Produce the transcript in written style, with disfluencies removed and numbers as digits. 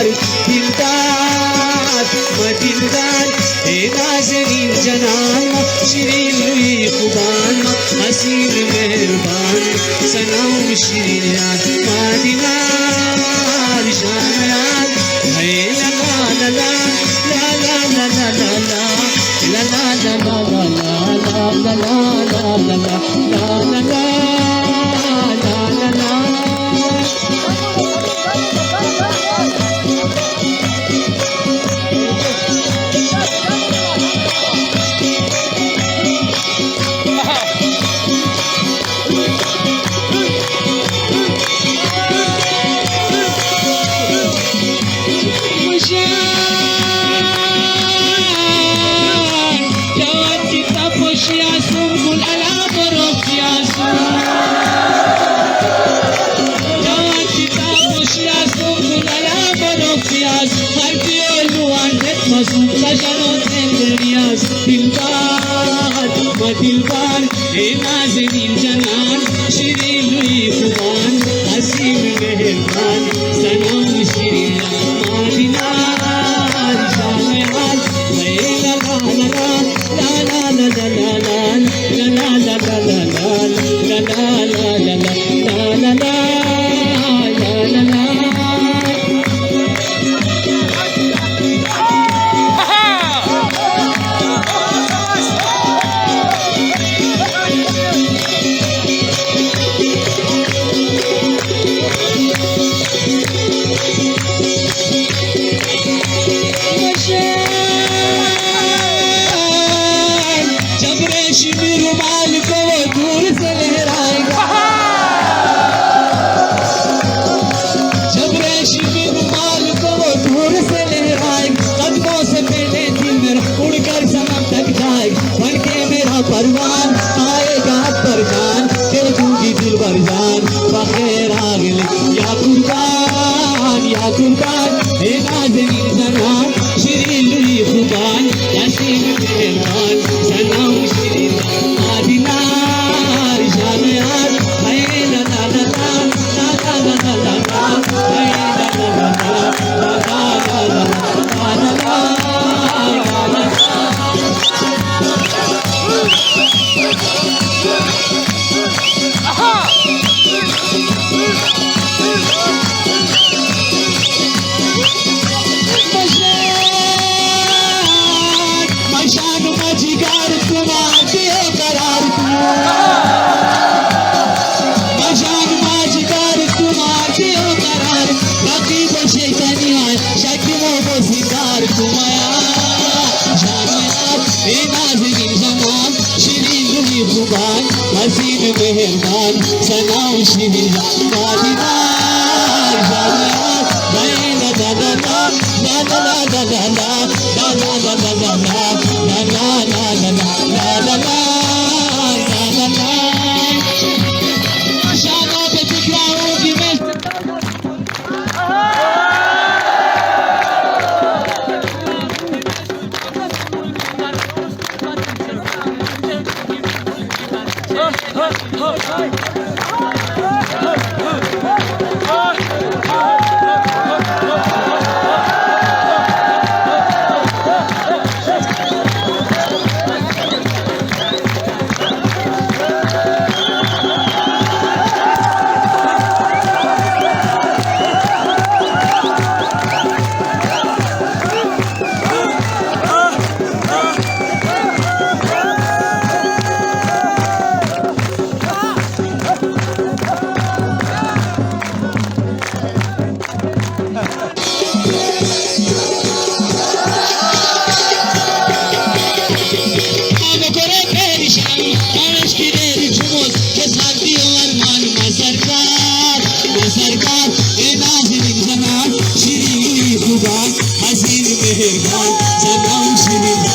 दिलदार दिलदार ए नाज़नीन जनान शिरीन लुई खुबान हसीन मेहरबान सनम शिरीन याद मदीना शान याद है लला लला लला लला लला लला लला लला लला लला लला दिलदार ए नाज़नीन जनान शिरीन लुई खुबान हसीन मेहरबान सनम शिरीन मदीना शान याद है लला लला लला लला लला लला लला लला परवान आएगा परजान दे दूंगी दिल भर जान बखेर आगले या कुर्बान हे नाज़नीन जनान शिरीन लुई खुबान हसीन मेहरबान सनम शिरीन मदीना शान याद है लला लला लला लला लला है लला लला लला लला हसीन मेहरबान सनम शिरीन मदीना शान याद है लला लला लला लला लला लला शानों पे दिखलाऊं कि मैं मेहरबान सनम शिरीन